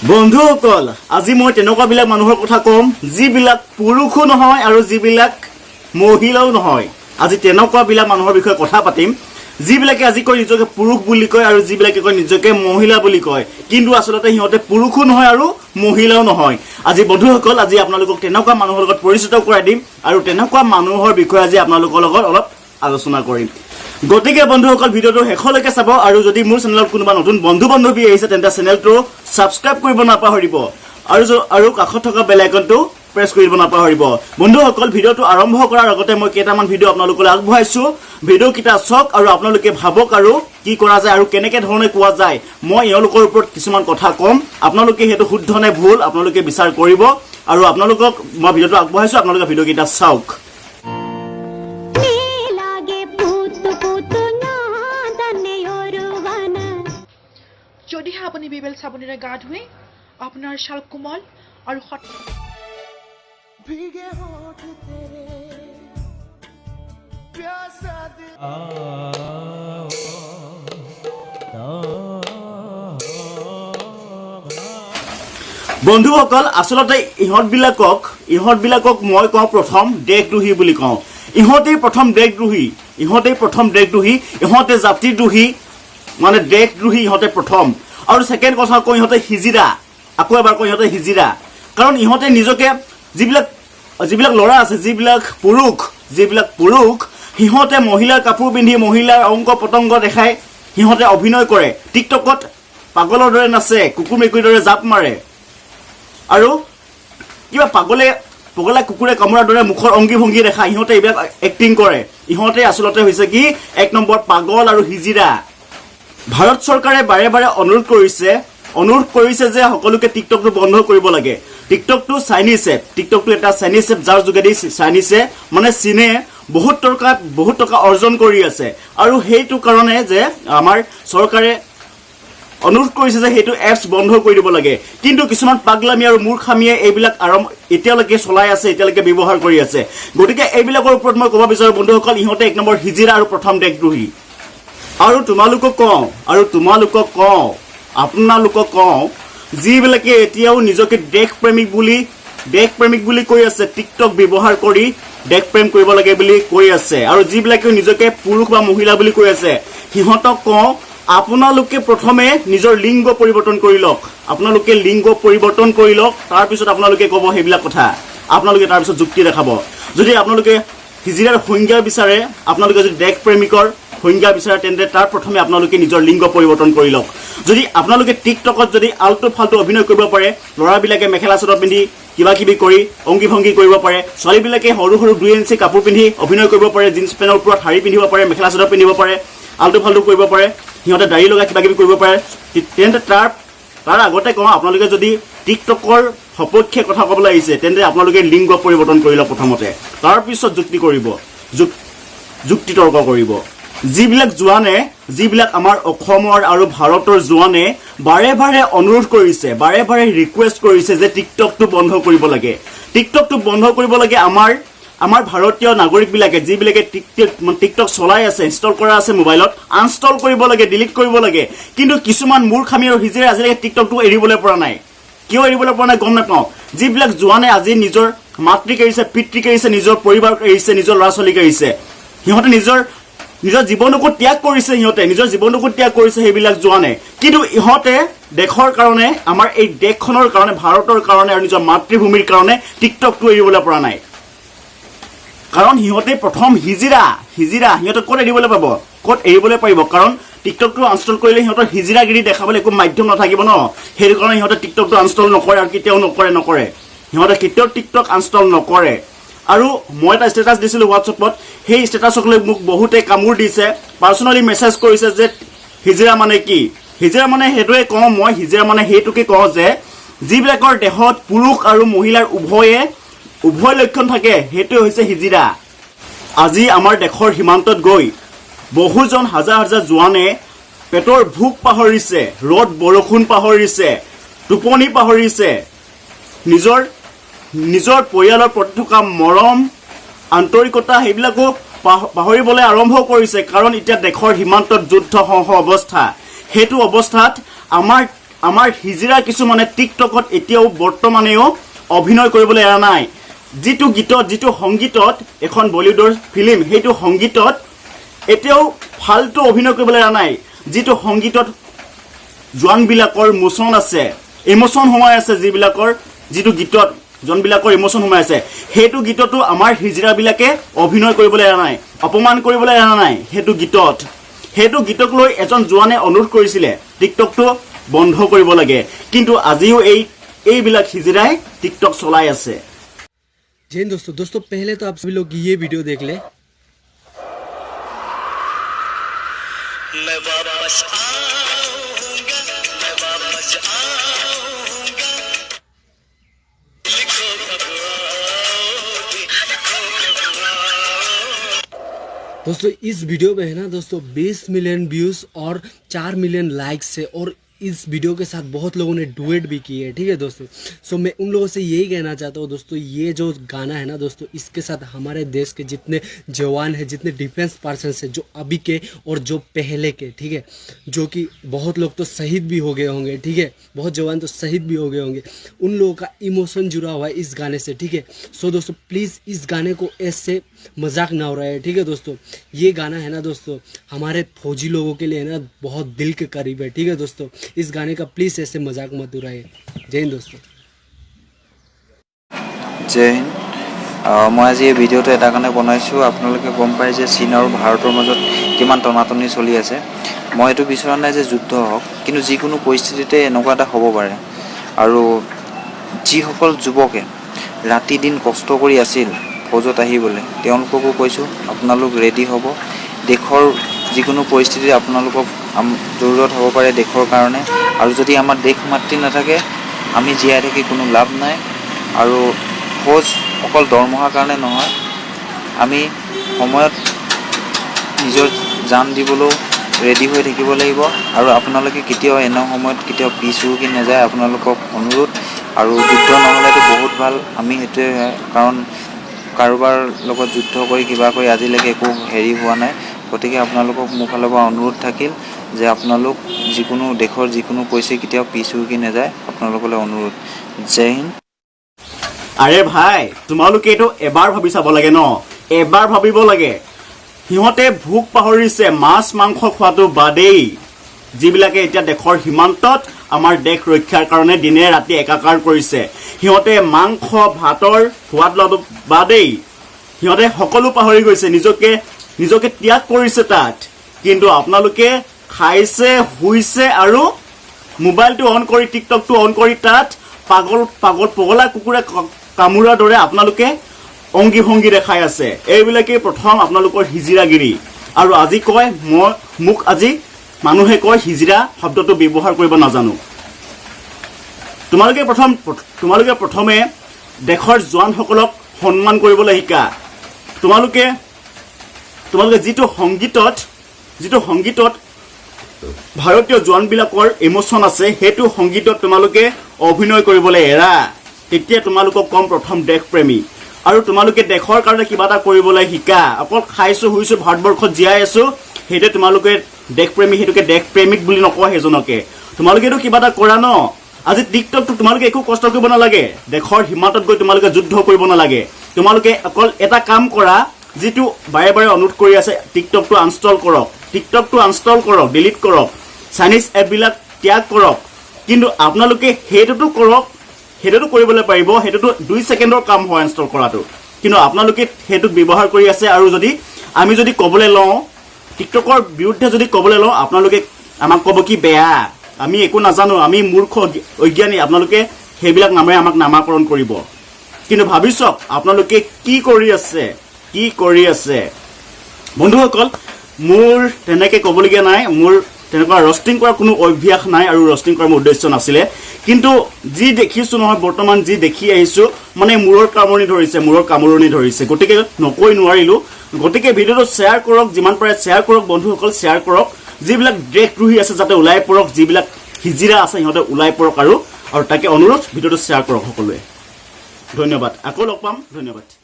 বন্ধুসকল আজি মই তেনেকুৱাবিলাক মানুহৰ কথা ক'ম যিবিলাক পুৰুষো নহয় আৰু যিবিলাক মহিলাও নহয়। আজি তেনেকুৱাবিলাক মানুহৰ বিষয়ে কথা পাতিম যিবিলাকে আজি কয় নিজকে পুৰুষ বুলি কয় আৰু যিবিলাকে কয় নিজকে মহিলা বুলি কয়, কিন্তু আচলতে সিহঁতে পুৰুষো নহয় আৰু মহিলাও নহয়। আজি বন্ধুসকল আজি আপোনালোকক তেনেকুৱা মানুহৰ লগত পৰিচিত কৰাই দিম আৰু তেনেকুৱা মানুহৰ বিষয়ে আজি আপোনালোকৰ লগত অলপ আলোচনা কৰিম। গতিকে বন্ধুসকল ভিডিঅ'টো শেষলৈকে চাব আৰু যদি মোৰ চেনেলত কোনোবা নতুন বন্ধু-বান্ধৱী আহিছে তেন্তে চেনেলটো সাবস্ক্ৰাইব কৰিব নাপাহৰিব আৰু কাষত থকা বেল আইকনটো প্ৰেছ কৰিব নাপাহৰিব। বন্ধুসকল ভিডিঅ'টো আৰম্ভ কৰাৰ আগতে মই কেইটামান ভিডিঅ' আপোনালোকলৈ আগবঢ়াইছো। ভিডিঅ'কেইটা চাওক আৰু আপোনালোকে ভাবক আৰু কি কৰা যায় আৰু কেনেকৈ ধৰণে কোৱা যায়। মই এওঁলোকৰ ওপৰত কিছুমান কথা ক'ম, আপোনালোকে সেইটো শুদ্ধ নে ভুল আপোনালোকে বিচাৰ কৰিব আৰু আপোনালোকক মই ভিডিঅ'টো আগবঢ়াইছো, আপোনালোকে ভিডিঅ'কেইটা চাওক। যদিহে আপুনি বিবেল চাবোনেৰে গা ধুৱে আপোনাৰ ছাল কোমল আৰু বন্ধুসকল আচলতে ইহঁতবিলাকক মই কওঁ প্ৰথম দেশদ্ৰোহী বুলি কওঁ। ইহঁতেই প্ৰথম দেশদ্ৰোহী, ইহঁতে জাতিদ্ৰোহী, মানে দেশদ্ৰোহী ইহঁতে প্ৰথম। আৰু ছেকেণ্ড কথা কওঁ ইহঁতে হিজিৰা, আকৌ এবাৰ কওঁ ইহঁতে হিজিৰা। কাৰণ ইহঁতে নিজকে যিবিলাক ল'ৰা আছে যিবিলাক পুৰুষ সিহঁতে মহিলাৰ কাপোৰ পিন্ধি মহিলাৰ অংগ পতংগ দেখাই সিহঁতে অভিনয় কৰে, টিকটকত পাগলৰ দৰে নাচে, কুকুৰ মেকুৰীৰ দৰে জাপ মাৰে আৰু কিবা পগলা কুকুৰে কামোৰাৰ দৰে মুখৰ অংগী ভংগী দেখাই ইহঁতে এইবিলাক এক্টিং কৰে। ইহঁতে আচলতে হৈছে কি 1 নম্বৰ পাগল আৰু হিজিৰা। ভাৰত চৰকাৰে বাৰে বাৰে অনুৰোধ কৰিছে যে সকলোকে টিকটকটো বন্ধ কৰিব লাগে। টিকটকটো চাইনিজ এপ, টিকটকটো এটা চাইনিজ এপ যাৰ যোগেদি চাইনিজে মানে চীনে বহুত টকা অৰ্জন কৰি আছে আৰু সেইটো কাৰণে যে আমাৰ চৰকাৰে অনুৰোধ কৰিছে যে সেইটো এপছ বন্ধ কৰি দিব লাগে। কিন্তু কিছুমান পাগলামী আৰু মূৰ্খামীয়ে এইবিলাক এতিয়ালৈকে চলাই আছে, এতিয়ালৈকে ব্যৱহাৰ কৰি আছে। গতিকে এইবিলাকৰ ওপৰত মই ক'ব বিচাৰোঁ বন্ধুসকল ইহঁতে 1 নম্বৰ হিজিৰা আৰু প্ৰথম দেশদ্ৰোহী। আৰু আপোনালোকক কওঁ যিবিলাকে এতিয়াও নিজকে দেশপ্ৰেমিক বুলি কৈ আছে, টিকটক ব্যৱহাৰ কৰি দেশপ্ৰেম কৰিব লাগে বুলি কৈ আছে, আৰু যিবিলাকে নিজকে পুৰুষ বা মহিলা বুলি কৈ আছে সিহঁতক কওঁ আপোনালোকে প্ৰথমে নিজৰ লিংগ পৰিৱৰ্তন কৰি লওক, তাৰপিছত আপোনালোকে ক'ব সেইবিলাক কথা, আপোনালোকে তাৰপিছত যুক্তি দেখাব। যদি আপোনালোকে হিজিৰাৰ সংজ্ঞা বিচাৰে, আপোনালোকে যদি দেশপ্ৰেমিকৰ সংজ্ঞা বিচাৰে তেন্তে তাৰ প্ৰথমে আপোনালোকে নিজৰ লিংগ পৰিৱৰ্তন কৰি লওক। যদি আপোনালোকে টিকটকত যদি আল্টু ফাল্টু অভিনয় কৰিব পাৰে, ল'ৰাবিলাকে মেখেলা চাদৰ পিন্ধি কিবা কিবি কৰি অংগী ভংগী কৰিব পাৰে, ছোৱালীবিলাকে সৰু 2 ইঞ্চি কাপোৰ পিন্ধি অভিনয় কৰিব পাৰে, জিন্স পেণ্টৰ ওপৰত শাৰী পিন্ধিব পাৰে, মেখেলা চাদৰ পিন্ধিব পাৰে, আল্টু ফাল্টু কৰিব পাৰে, সিহঁতে দাড়ি লগাই কিবা কিবি কৰিব পাৰে, তেন্তে তাৰ আগতে কওঁ আপোনালোকে যদি টিকটকৰ সপক্ষে কথা ক'বলৈ আহিছে তেন্তে আপোনালোকে লিংগ পৰিৱৰ্তন কৰি লওক প্ৰথমতে, তাৰপিছত যুক্তি তৰ্ক কৰিব। যিবিলাক আমাৰ অসমৰ আৰু ভাৰতৰ জোৱানে বাৰে বাৰে অনুৰোধ কৰিছে, বাৰে বাৰে ৰিকুৱেষ্ট কৰিছে যে টিকটকটো বন্ধ কৰিব লাগে, আমাৰ ভাৰতীয় নাগৰিকবিলাকে যিবিলাকে টিকটক চলাই আছে, ইনষ্টল কৰা আছে মোবাইলত, আনষ্টল কৰিব লাগে, ডিলিট কৰিব লাগে। কিন্তু কিছুমান মূৰ্খামী আৰু হিজিৰে আজিলৈকে টিকটকটো এৰিবলৈ পৰা নাই। কিয় এৰিবলৈ পৰা নাই গম নাপাওঁ। যিবিলাক জোৱানে আজি নিজৰ মাতৃক এৰিছে, পিতৃক এৰিছে, নিজৰ পৰিবাৰক এৰিছে, নিজৰ ল'ৰা ছোৱালীক এৰিছে, সিহঁতে নিজৰ জীৱনকো ত্যাগ কৰিছে, সেইবিলাক জোৱানে। কিন্তু ইহঁতে দেশৰ কাৰণে, আমাৰ এই দেশখনৰ কাৰণে, ভাৰতৰ কাৰণে আৰু নিজৰ মাতৃভূমিৰ কাৰণে টিকটকটো এৰিবলৈ পৰা নাই। কাৰণ সিহঁতে প্ৰথম হিজিৰা, সিহঁতে ক'ত এৰিবলৈ পাৰিব, কাৰণ টিকটকটো আনষ্টল কৰিলে সিহঁতৰ হিজিৰাগিৰি দেখাবলৈ একো মাধ্যম নাথাকিব ন। সেইটো কাৰণে সিহঁতে টিকটকটো আনষ্টল নকৰে আৰু কেতিয়াও নকৰে। সিহঁতে কেতিয়াও টিকটক আনষ্টল নকৰে। আৰু মই এটা ষ্টেটাছ দিছিলোঁ হোৱাটছএপত, সেই ষ্টেটাছক লৈ মোক বহুতে কামোৰ দিছে, পাৰ্চনেলি মেছেজ কৰিছে যে হিজিৰা মানে কি। হিজিৰা মানে সেইটোৱে কওঁ মই, হিজিৰা মানে সেইটোকে কওঁ যে যিবিলাকৰ দেহত পুৰুষ আৰু মহিলাৰ উভয় লক্ষণ থাকে সেইটোৱে হৈছে হিজিৰা। আজি আমাৰ দেশৰ সীমান্তত গৈ বহুজন হাজাৰ জোৱানে পেটৰ ভোক পাহৰিছে, ৰ'দ বৰষুণ পাহৰিছে, টোপনি পাহৰিছে, নিজৰ পৰিয়ালৰ প্ৰতি থকা মৰম আন্তৰিকতা সেইবিলাকো পাহৰিবলৈ আৰম্ভ কৰিছে। কাৰণ এতিয়া দেশৰ সীমান্তত যুদ্ধ অৱস্থা, সেইটো অৱস্থাত আমাৰ হিজিৰা কিছুমানে টিকটকত এতিয়াও বৰ্তমানেও অভিনয় কৰিবলৈ এৰা নাই যিটো গীতত যিটো সংগীতত এখন বলিউডৰ ফিল্ম সেইটো সংগীতত এতিয়াও ফালতু অভিনয় কৰিবলৈ এৰা নাই যিটো সংগীতত জোৱানবিলাকৰ মোচন আছে ইমোচন সোমাই আছে যিবিলাকৰ যিটো গীতত জনবিলাকৰ ইমোচন সোমাই আছে সেইটো গীততো আমাৰ হিজিৰাবিলাকে অভিনয় কৰিবলৈ এৰা নাই অপমান কৰিবলৈ এৰা নাই সেইটো গীতক লৈ এজন জোৱানে অনুৰোধ কৰিছিলে টিকটকটো বন্ধ কৰিব লাগে কিন্তু আজিও এইবিলাক হিজিৰাই টিকটক চলাই আছে जैन दोस्तों पहले तो आप सभी लोग ये वीडियो देख ले मैं वापस आऊंगा लिखो कब आओगे दोस्तों इस वीडियो में है ना दोस्तों 20 मिलियन व्यूज और 4 मिलियन लाइक्स है और इस वीडियो के साथ बहुत लोगों ने डुएट भी की है ठीक है दोस्तों सो मैं उन लोगों से यही कहना चाहता हूँ दोस्तों ये जो गाना है ना दोस्तों इसके साथ हमारे देश के जितने जवान हैं जितने डिफेंस पर्सन हैं जो अभी के और जो पहले के ठीक है जो कि बहुत लोग तो शहीद भी हो गए होंगे ठीक है बहुत जवान तो शहीद भी हो गए होंगे उन लोगों का इमोशन जुड़ा हुआ है इस गाने से ठीक है सो दोस्तों प्लीज़ इस गाने को ऐसे मजाक ना हो रहा है ठीक है दोस्तों ये गाना है ना दोस्तों हमारे फौजी लोगों के लिए ना बहुत दिल के करीब है ठीक है दोस्तों इस गाने का प्लीज़ ऐसे मजाक मत उड़ाइए जय हिंद दोस्तों जय हिंद मैं आज ये भिडिओ এটা কাৰণে বনাইছোঁ আপোনালোকে গম পায় যে চীন আৰু ভাৰতৰ মাজত কিমান টনাটনি চলি আছে মই এইটো বিচৰা নাই যে যুদ্ধ হওক কিন্তু যিকোনো পৰিস্থিতিতে এনেকুৱা এটা হ'ব পাৰে আৰু যিসকল যুৱকে ৰাতি দিন কষ্ট কৰি আছিল ফৌজত আহিবলৈ তেওঁলোককো কৈছোঁ আপোনালোক ৰেডি হ'ব দেশৰ যিকোনো পৰিস্থিতিত আপোনালোকক জৰুৰত হ'ব পাৰে দেশৰ কাৰণে আৰু যদি আমাৰ দেশ মাতৃ নাথাকে আমি জীয়াই থাকি কোনো লাভ নাই আৰু ফৌজ অকল দৰমহাৰ কাৰণে নহয় আমি সময়ত নিজৰ জান দিবলৈও ৰেডি হৈ থাকিব লাগিব আৰু আপোনালোকে কেতিয়াও এনে সময়ত কেতিয়াও পিছ হুকি নাযায় আপোনালোকক অনুৰোধ আৰু যুদ্ধ নহ'লেতো বহুত ভাল আমি সেইটোৱে কাৰণ কাৰোবাৰ লগত যুদ্ধ কৰি কিবা কৰি আজিলৈকে একো হেৰি হোৱা নাই গতিকে আপোনালোকক মোৰ ফালৰ পৰা অনুৰোধ থাকিল যে আপোনালোক যিকোনো দেশৰ যিকোনো পৰিস্থিতি কেতিয়াও পিছ হুকি নাযায় আপোনালোকলৈ অনুৰোধ জয় হিন্দ আৰে ভাই তোমালোকে এইটো এবাৰ ভাবি চাব লাগে ন এবাৰ ভাবিব লাগে সিহঁতে ভোক পাহৰিছে মাছ মাংস খোৱাটো বাদেই যিবিলাকে এতিয়া দেশৰ সীমান্তত আমাৰ দেশ ৰক্ষাৰ কাৰণে দিনে ৰাতি একাকাৰ কৰিছে সিহঁতে মাংস ভাতৰ সোৱাদ লোৱাটো বাদেই সিহঁতে সকলো পাহৰি গৈছে নিজকে ত্যাগ কৰিছে তাত কিন্তু আপোনালোকে খাইছে শুইছে আৰু মোবাইলটো অন কৰি টিকটকটো অন কৰি তাত পগলা কুকুৰে কামুৰাৰ দৰে আপোনালোকে অংগী ভংগী দেখাই আছে এইবিলাকে প্ৰথম আপোনালোকৰ হিজিৰাগিৰি আৰু আজি কয় মোক আজি মানুহে কয় হিজিৰা শব্দটো ব্যৱহাৰ কৰিব নাজানো তোমালোকে প্ৰথমে দেশৰ জোৱানসকলক সন্মান কৰিবলৈ শিকা তোমালোকে যিটো সংগীতত ভাৰতীয় জোৱানবিলাকৰ ইমোচন আছে সেইটো সংগীতত তোমালোকে অভিনয় কৰিবলৈ এৰা তেতিয়া তোমালোকক কম প্ৰথম দেশপ্ৰেমী আৰু তোমালোকে দেশৰ কাৰণে কিবা এটা কৰিবলৈ শিকা অকল খাইছো শুইছো ভাৰতবৰ্ষত জীয়াই আছো হেতে তোমালোকে দেশপ্ৰেমী হেতুকে দেশপ্ৰেমিক বুলি নকয় হেজনকে তোমালোকেটো কিবা এটা কৰা ন আজি টিকটকটো তোমালোকে একো কষ্ট কৰিব নালাগে দেশৰ সীমান্তত গৈ তোমালোকে যুদ্ধ কৰিব নালাগে তোমালোকে অকল এটা কাম কৰা যেটো বাৰে বাৰে অনুৰোধ কৰি আছে টিকটকটো আনষ্টল কৰক ডিলিট কৰক চাইনিজ এপবিলাক ত্যাগ কৰক কিন্তু আপোনালোকে হেতুটো কৰক হেতুটো কৰিবলৈ পাৰিব হেতুটো 2 সেকেন্ডৰ কাম হয় ইনষ্টল কৰাটো কিন্তু আপোনালোকে হেতুক ব্যৱহাৰ কৰি আছে আৰু যদি আমি যদি কবলৈ লওঁ টিকটকৰ বিৰুদ্ধে যদি কবলৈ লওঁ আপোনালোকে আমাক ক'ব কি বেয়া আমি একো নাজানো আমি মূৰ্খ অজ্ঞানী আপোনালোকে হেবিলাক নামে আমাক নামাকৰণ কৰিব কিন্তু ভাবিছক আপোনালোকে কি কৰি আছে বন্ধুসকল মোৰ তেনেকে ক'বলগীয়া নাই মোৰ তেনেকুৱা ৰষ্টিং কৰা কোনো অভ্যাস নাই আৰু ৰষ্টিং কৰাৰ উদ্দেশ্য নাছিলে কিন্তু যি দেখিছো নহয় বৰ্তমান যি দেখি আহিছো মানে মূৰৰ কামৰণি ধৰিছে গতিকে নকৈ নোৱাৰিলো গতিকে ভিডিওটো শ্বেয়াৰ কৰক যিমান পাৰে শ্বেয়াৰ কৰক বন্ধুসকল শ্বেয়াৰ কৰক যিবিলাক দেশদ্ৰোহী আছে যাতে ওলাই পৰক যিবিলাক হিজিৰা আছে সিহঁতে ওলাই পৰক আৰু তাকে অনুৰোধ ভিডিওটো শ্বেয়াৰ কৰক সকলোৱে ধন্যবাদ আকৌ লগ পাম ধন্যবাদ